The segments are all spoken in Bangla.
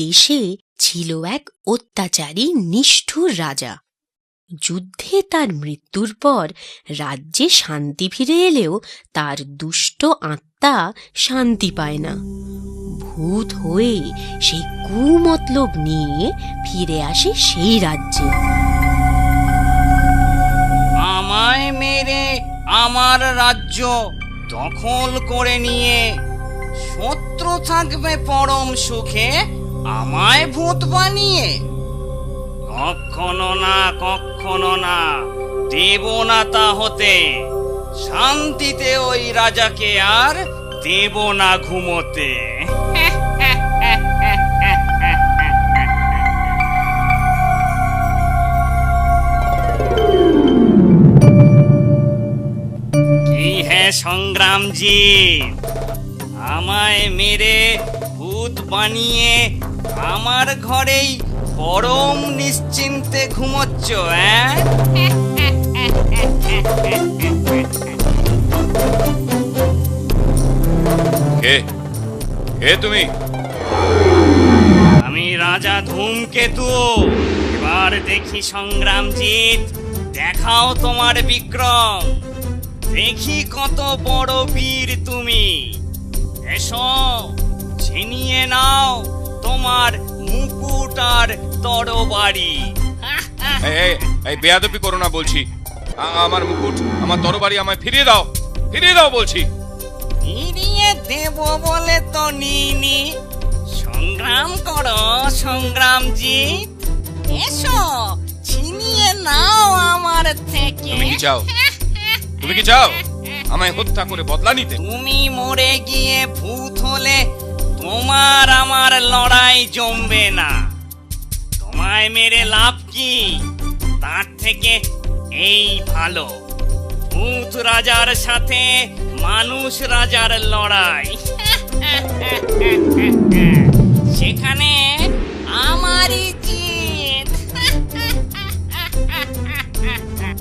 দেশে ছিল এক অত্যাচারী নিষ্ঠুর রাজা। যুদ্ধে তার মৃত্যুর পর রাজ্যে শান্তি ফিরে এলেও তার দুষ্ট আত্মা শান্তি পায় না। ভূত হয়ে সেই কুমতলব নিয়ে ফিরে আসে সেই রাজ্যে। আমায় মেরে আমার রাজ্য দখল করে নিয়ে শত্রু থাকবে পরম সুখে আমায় ভূত বানিয়ে। কখনো না, কখনো না, দেব না তা হতে। শান্তিতে ওই রাজাকে আর দেব না ঘুমোতে। কি হে সংগ্রামজি, আমায় মেরে ভূত বানিয়ে আমার ঘরেই পরম নিশ্চিন্তে ঘুমোচ্ছ? কে কে তুমি? আমি রাজা ধূমকেতু। এবার দেখি সংগ্রামজিৎ, দেখাও তোমার বিক্রম। দেখি কত বড় বীর তুমি। এসো, ছিনিয়ে নাও তোমার মুকুট আর তরবারি। এই বেয়াদবি করো না বলছি। আমার মুকুট, আমার তরবারি আমায় ফিরিয়ে দাও, ফিরিয়ে দাও বলছি। ফিরিয়ে দেব বলে তো নিনি। সংগ্রাম করো সংগ্রামজিৎ, এসো ছিনিয়ে নাও আমার থেকে। তুমি কি চাও? তুমি কি চাও আমায় হত্যা করে বদলা নিতে? তুমি মরে গিয়ে ভূত হলে তোমার আমার লড়াই জমবে না। তোমায় মেরে লাভ কি? তার থেকে এই ভালো, ভূত রাজার সাথে মানুষ রাজার লড়াই। সেখানে আমারই জিত।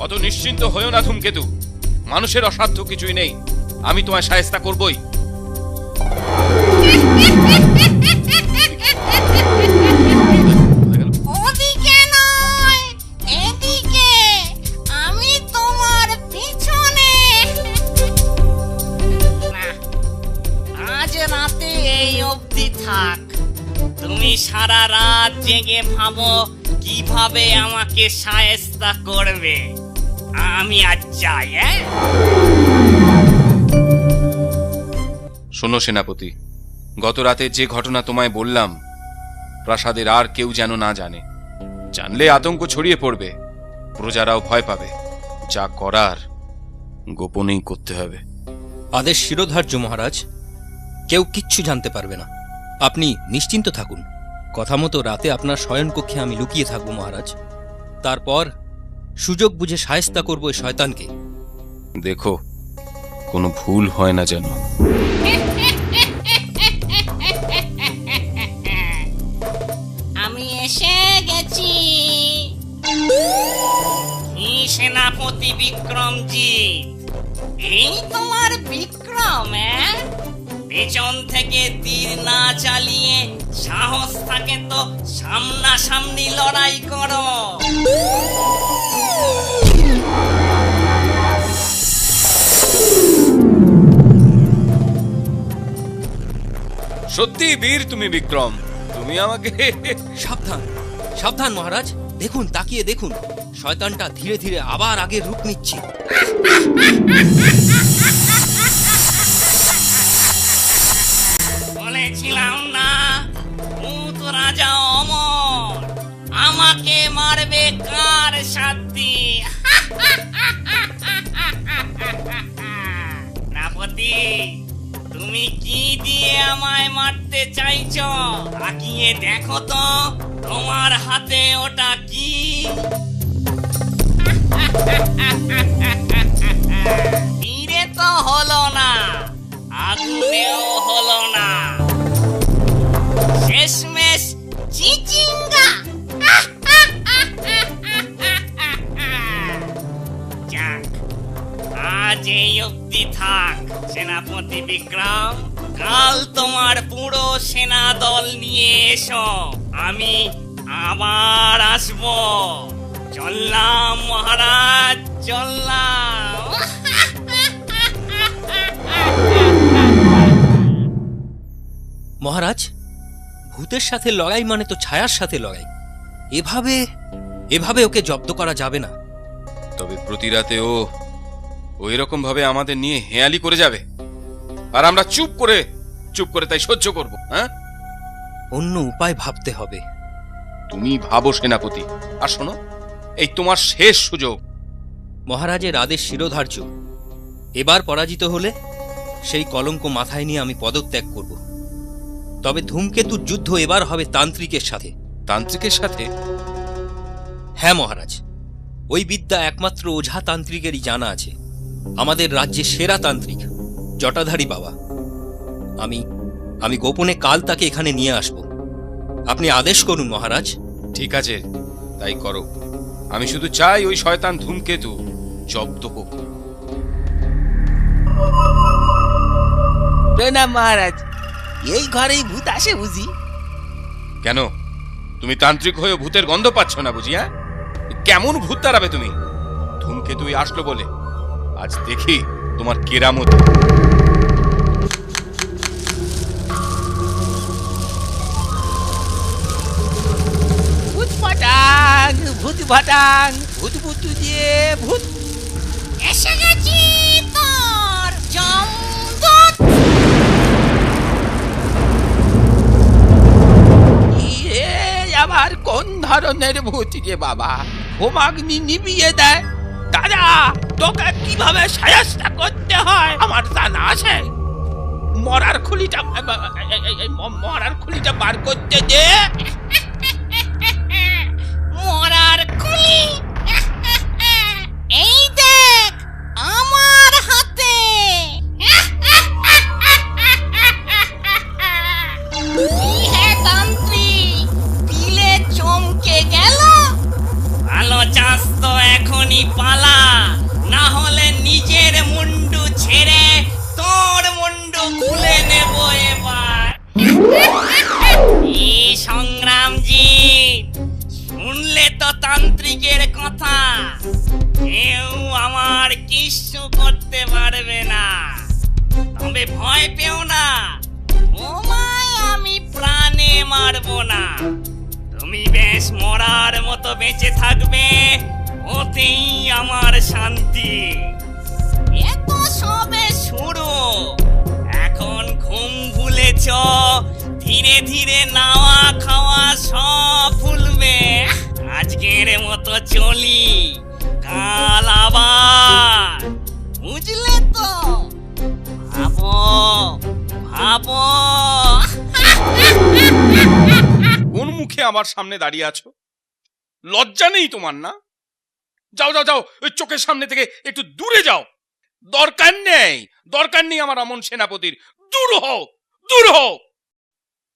অত নিশ্চিন্ত হয়েও না ধূমকেতু, মানুষের অসাধ্য কিছুই নেই। আমি তোমায় শায়েস্তা করবই। ওদিকে নয়, এদিকে, আমি তোমার পিছনে। না, আজ রাতে এই অবধি থাক। তুমি সারা রাত জেগে ভাবো কিভাবে আমাকে শায়েস্তা করবে। আমি আজ যাই। শোনো সেনাপতি, গত রাতে যে ঘটনা তোমায় বললাম, প্রাসাদের আর কেউ যেন না জানে। জানলে আতঙ্ক ছড়িয়ে পড়বে, প্রজারাও ভয় পাবে। যা করার গোপনেই করতে হবে। আদেশ শিরোধার্য মহারাজ, কেউ কিচ্ছু জানতে পারবে না। আপনি নিশ্চিন্ত থাকুন। কথা মতো রাতে আপনার শয়নকক্ষে আমি লুকিয়ে থাকব মহারাজ। তারপর সুযোগ বুঝে শায়েস্তা করব এই শয়তানকে। দেখো কোনো ভুল হয় না যেন। আমি এসে গেছি। সেনাপতি বিক্রমজি, এই তোমার বিক্রম? পেছন থেকে তীর না চালিয়ে সাহস থাকে তো সামনাসামনি লড়াই করো। সত্যি বীর তুমি বিক্রম। তুমি আমাকে সাবধান, সাবধান মহারাজ। দেখুন, তাকিয়ে দেখুন, শয়তানটা ধীরে ধীরে আবার আগের রূপ নিচ্ছে। বলেছিলাম না, ভূত রাজা অমর। আমাকে মারবে কার শান্তি? নাপতি, তুমি কি দিয়ে আমায় মারতে চাইছো? তাকিয়ে দেখো তো তোমার হাতে ওটা কি? তীরে তো হলো না, আগুনেও হলো না, শেষমেশ চিচিঙ্গা। যাক, আজ এই অবধি থাক সেনাপতি বিক্রম। কাল তোমার পুরো সেনা দল নিয়ে এসো, আমি আবার আসবো। চললাম মহারাজ, চললাম। মহারাজ, ভূতের সাথে লড়াই মানে তো ছায়ার সাথে লড়াই। এভাবে এভাবে ওকে জব্দ করা যাবে না। তবে প্রতি রাতে ও এরকম ভাবে আমাদের নিয়ে হেয়ালি করে যাবে, আর আমরা চুপ করে তাই সহ্য করব? হ্যাঁ, অন্য উপায় ভাবতে হবে। তুমি ভাবো সেনাপতি। আর শোনো, এই তোমার শেষ সুযোগ। মহারাজের আদেশ শিরোধার্য। এবার পরাজিত হলে সেই কলঙ্ক মাথায় নিয়ে আমি পদত্যাগ করব। তবে ধূমকেতুর যুদ্ধ এবার হবে তান্ত্রিকের সাথে। তান্ত্রিকের সাথে? হ্যাঁ মহারাজ, ওই বিদ্যা একমাত্র ওঝা তান্ত্রিকেরই জানা আছে। আমাদের রাজ্যের সেরা তান্ত্রিক জটাধারী বাবা। আমি গোপনে কাল তাকে এখানে নিয়ে আসব। আপনি আদেশ করুন মহারাজ। ঠিক আছে, তাই করো। আমি শুধু চাই ওই শয়তান ধূমকেতু জব্দ হোক। প্রণাম মহারাজ, এই ঘরেই ভূত আসে বুঝি? কেন, তুমি তান্ত্রিক হয়ে ভূতের গন্ধ পাচ্ছ না বুঝি? হ্যাঁ, কেমন ভূত তাড়াবে তুমি? ধূমকেতুই আসলো বলে আজ দেখি তোমার কেরামতি। ভূত পটাং, ভূত ভটাং, ভূত ভূত দিয়ে ভূত। এসে গেছি তোর জমদূত। ইয়ে আবার কোন ধরনের ভূত রে বাবা? হোমাগ্নি নিভিয়ে দেয়। দাদা, তোকে কিভাবে সায়স্তা করতে হয় আমার জানা আছে। মরার খুলিটা বার করতে দে। মরার খুলি? এই দেখ আমার হাতে। হে তান্ত্রিক, দিলে চমকে গেল। ভালো চাস তো এখনই পালা, না হলে নিজের মুন্ডু ছেড়ে তোর মুন্ডু খুলে নেব এবার। এই সংগ্রামজি, শুনলে তো তান্ত্রিকের কথা। কেউ আমার কিচ্ছু করতে পারবে না। তবে ভয় পেও না, তোমায় আমি প্রাণে মারবো না। তুমি বেশ মরার মতো বেঁচে থাকবে, ওতেই আমার শান্তি। এ তো সবে শুরু, এখন ঘুম ভুলেছ, ধীরে ধীরে নাওয়া খাওয়া সব ভুলবে। আজকের মতো চলি, কাল আবার। বুঝলে তো? ভাবো ভাবো। কোন মুখে আমার সামনে দাঁড়িয়ে আছো? লজ্জা নেই তোমার? না, যাও যাও যাও, ওই চোখের সামনে থেকে একটু দূরে যাও। দরকার নেই আমার অমন সেনাপতির। দূর হও, দূর হও।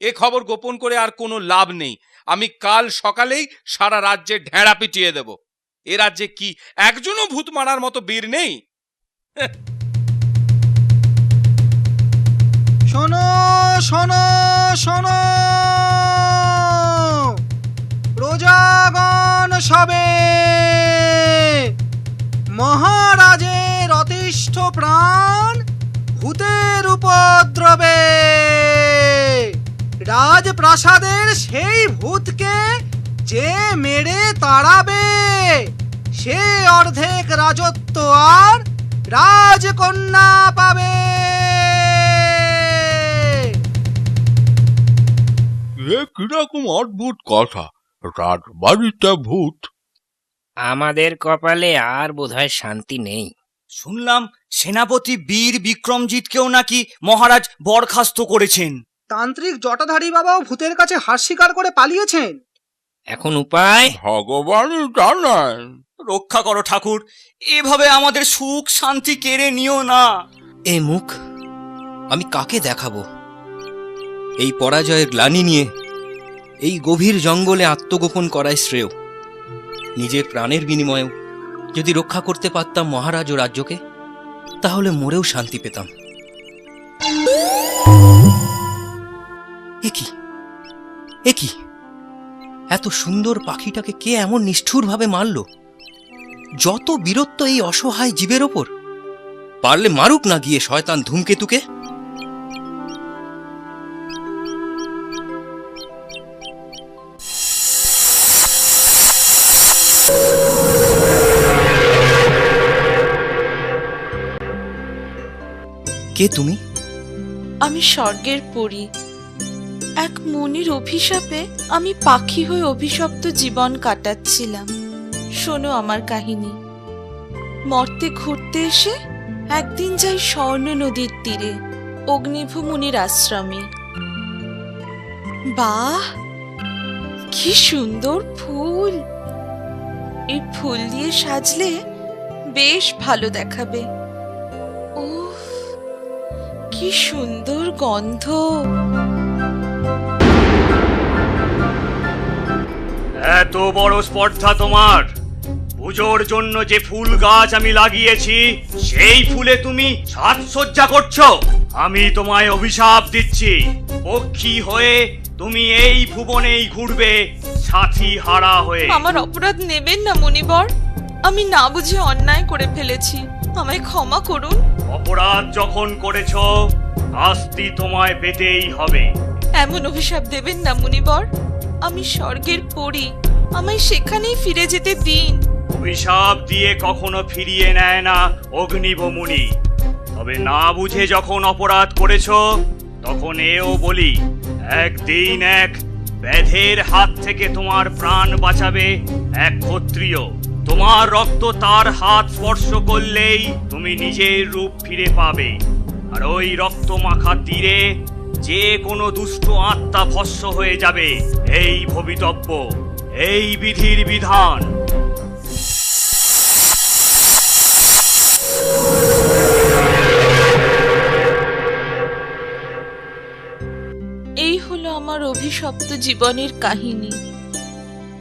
এ খবর গোপন করে আর কোনো লাভ নেই। আমি কাল সকালেই সারা রাজ্যে ঢেঁড়া পিটিয়ে দেব। এ রাজ্যে কি একজনও ভূত মারার মতো বীর নেই? শোনো শোনো শোনো, প্রজাগণ সবে, মহারাজের অতিষ্ঠ প্রাণ ভূতের উপদ্রবে। রাজপ্রাসাদের সেই ভূতকে যে মেরে তাড়াবে, সে অর্ধেক রাজত্ব আর রাজকন্যা পাবে। কিরকম অদ্ভুত কথা, রাজবাড়িতে ভূত? আমাদের কপালে আর বোধহয় শান্তি নেই। শুনলাম সেনাপতি বীর বিক্রমজিৎকেও নাকি মহারাজ বরখাস্ত করেছেন। তান্ত্রিক জটাধারী বাবাও ভূতের কাছে হার স্বীকার করে পালিয়েছেন। এখন উপায়? ভগবানই জানেন। রক্ষা করো ঠাকুর, এভাবে আমাদের সুখ শান্তি কেড়ে নিও না। এ মুখ আমি কাকে দেখাবো? এই পরাজয়ের গ্লানি নিয়ে এই গভীর জঙ্গলে আত্মগোপন করাই শ্রেয়। নিজের প্রাণের বিনিময়েও যদি রক্ষা করতে পারতাম মহারাজ ও রাজ্যকে, তাহলে মরেও শান্তি পেতাম। এ কি এত সুন্দর পাখিটাকে কে এমন নিষ্ঠুরভাবে মারল? যত বীরত্ব এই অসহায় জীবের ওপর! পারলে মারুক না গিয়ে শয়তান ধূমকেতুকে। কে তুমি? আমি স্বর্গের পরী। এক মনির অভিশাপে আমি পাখি হয়ে অভিশপ্ত জীবন কাটাচ্ছিলাম। শোনো আমার কাহিনী। মর্তে ঘুরতে এসে একদিন যাই স্বর্ণ নদীর তীরে অগ্নিভ মুনির আশ্রমে। বাহ, কি সুন্দর ফুল! এই ফুল দিয়ে সাজলে বেশ ভালো দেখাবে। উফ, কি সুন্দর গন্ধ! এত বড় স্পর্ধা তোমার! পুজোর জন্য যে ফুল গাছ আমি লাগিয়েছি সেই ফুলে তুমি সাজসজ্জা করছো। আমি তোমায় অভিশাপ দিচ্ছি, পক্ষী হয়ে তুমি এই ভুবনেই ঘুরবে সাথী হারা হয়ে। আমার অপরাধ নেবেন না মুনিবর, আমি না বুঝে অন্যায় করে ফেলেছি, আমায় ক্ষমা করুন। অপরাধ যখন করেছো শাস্তি তোমায় পেতেই হবে। এমন অভিশাপ দেবেন না মুনিবর, আমি স্বর্গের পরী, আমায় সেখানেই ফিরে যেতে দিন। অভিশাপ দিয়ে কখনো ফিরিয়ে নেয় না অগ্নিভ মুনি। তবে না বুঝে যখন অপরাধ করেছো তখন এও বলি, একদিন এক ব্যাধের হাত থেকে তোমার প্রাণ বাঁচাবে এক ক্ষত্রিয়। তোমার রক্ত তার হাত স্পর্শ করলেই তুমি নিজের রূপ ফিরে পাবে। আর ওই রক্ত মাখা তীরে যে কোনো দুষ্ট আত্মা ভস্ম হয়ে যাবে। এই ভবিতব্য, এই বিধির বিধান। এই হলো আমার অভিশপ্ত জীবনের কাহিনী।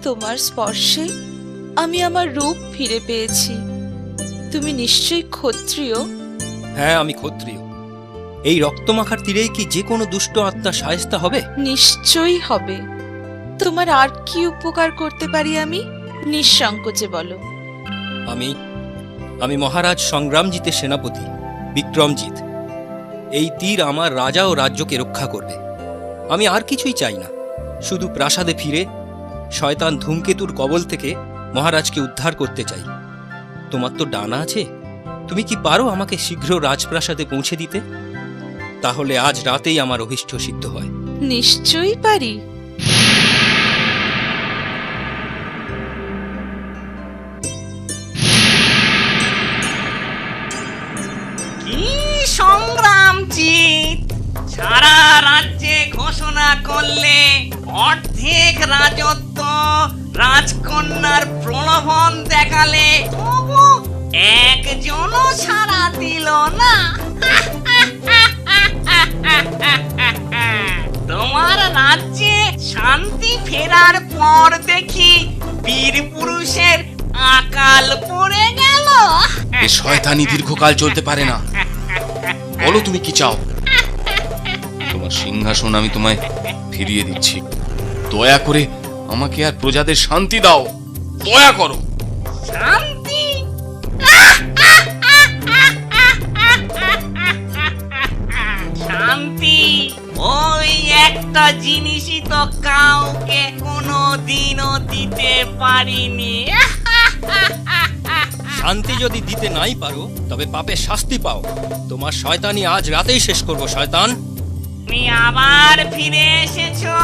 তোমার স্পর্শে আমি আমার রূপ ফিরে পেয়েছি। তুমি নিশ্চয়ই ক্ষত্রিয়। হ্যাঁ, আমি ক্ষত্রিয়। এই রক্তমাখার তীরেই কি যে কোনো দুষ্ট আত্মা শায়েস্তা হবে? নিশ্চয়ই হবে। তোমার আর কি উপকার করতে পারি আমি? নিঃসংকোচে বলো। আমি মহারাজ সংগ্রামজিতের সেনাপতি বিক্রমজিৎ। এই তীর আমার রাজা ও রাজ্যকে রক্ষা করবে। আমি আর কিছুই চাই না, শুধু প্রাসাদে ফিরে শয়তান ধূমকেতুর কবল থেকে মহারাজকে উদ্ধার করতে চাই। তোমার তো ডানা আছে, তুমি কি পারো আমাকে শীঘ্র রাজপ্রাসাদে পৌঁছে দিতে? তাহলে আজ রাতেই আমার অভীষ্ট সিদ্ধ হয়। নিশ্চয়ই পারি। কি সংগ্রাম জিত! সারা রাজ্যে ঘোষণা করলে, অর্ধেক রাজত্ব রাজকন্যার প্রলোভন দেখালে, তবু একজনও সাড়া দিল না। তোমার রাজ্যে শান্তি ফেরার পর দেখি বীর পুরুষের আকাল পড়ে গেল। এ শয়তানি দীর্ঘকাল চলতে পারে না। বলো তুমি কি চাও? তোমার সিংহাসন আমি তোমায় ফিরিয়ে দিচ্ছি। দয়া করে আমাকে আর প্রজাদের শান্তি দাও, দয়া করো। শান্তি? শান্তি ওই একটা জিনিসই তো কাউকে কোনো দিনও দিতে পারিনি। শান্তি যদি দিতে নাই পারো তবে পাপের শাস্তি পাও। তোমার শয়তানি আজ রাতেই শেষ করব। শয়তান, তুমি আবার ফিরে এসেছো।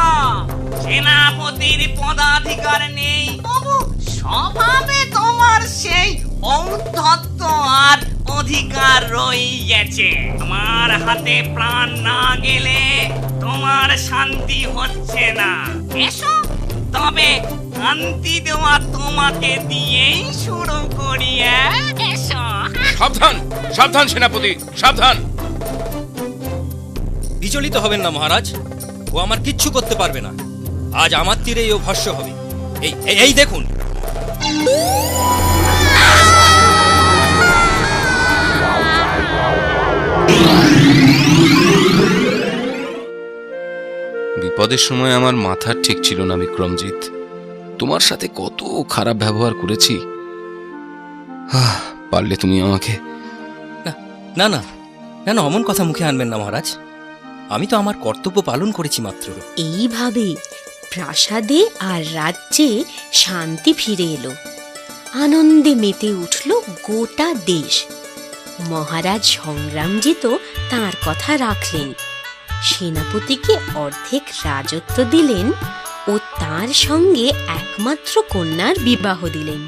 সেনাপতির পদাধিকার নেই, তবু স্বভাবে তোমার সেই ঔদ্ধত্য আর অধিকার রয়ে গেছে। আমার হাতে প্রাণ না গেলে তোমার শান্তি হচ্ছে না। এসো তবে শান্তি দেওয়া তোমাকে দিয়েই শুরু করি। এসো। সাবধান, সাবধান সেনাপতি, সাবধান। বিচলিত হবেন না মহারাজ, ও আমার কিচ্ছু করতে পারবে না। আজ আমার তীরেই ও ভস্য হবে। এই দেখুন। বিপদের সময় আমার মাথা ঠিক ছিল না বিক্রমজিৎ। তোমার সাথে কত খারাপ ব্যবহার করেছি। পারলে তুমি আমাকে। না না না না, অমন কথা মুখে আনবেন না মহারাজ। আমি তো আমার কর্তব্য পালন করেছি মাত্র। এইভাবে প্রাসাদে আর রাজ্যে শান্তি ফিরে এলো। আনন্দে মেতে উঠল গোটা দেশ। মহারাজ সংগ্রামজিৎ তাঁর কথা রাখলেন, সেনাপতিকে অর্ধেক রাজত্ব দিলেন ও তার সঙ্গে একমাত্র কন্যার বিবাহ দিলেন।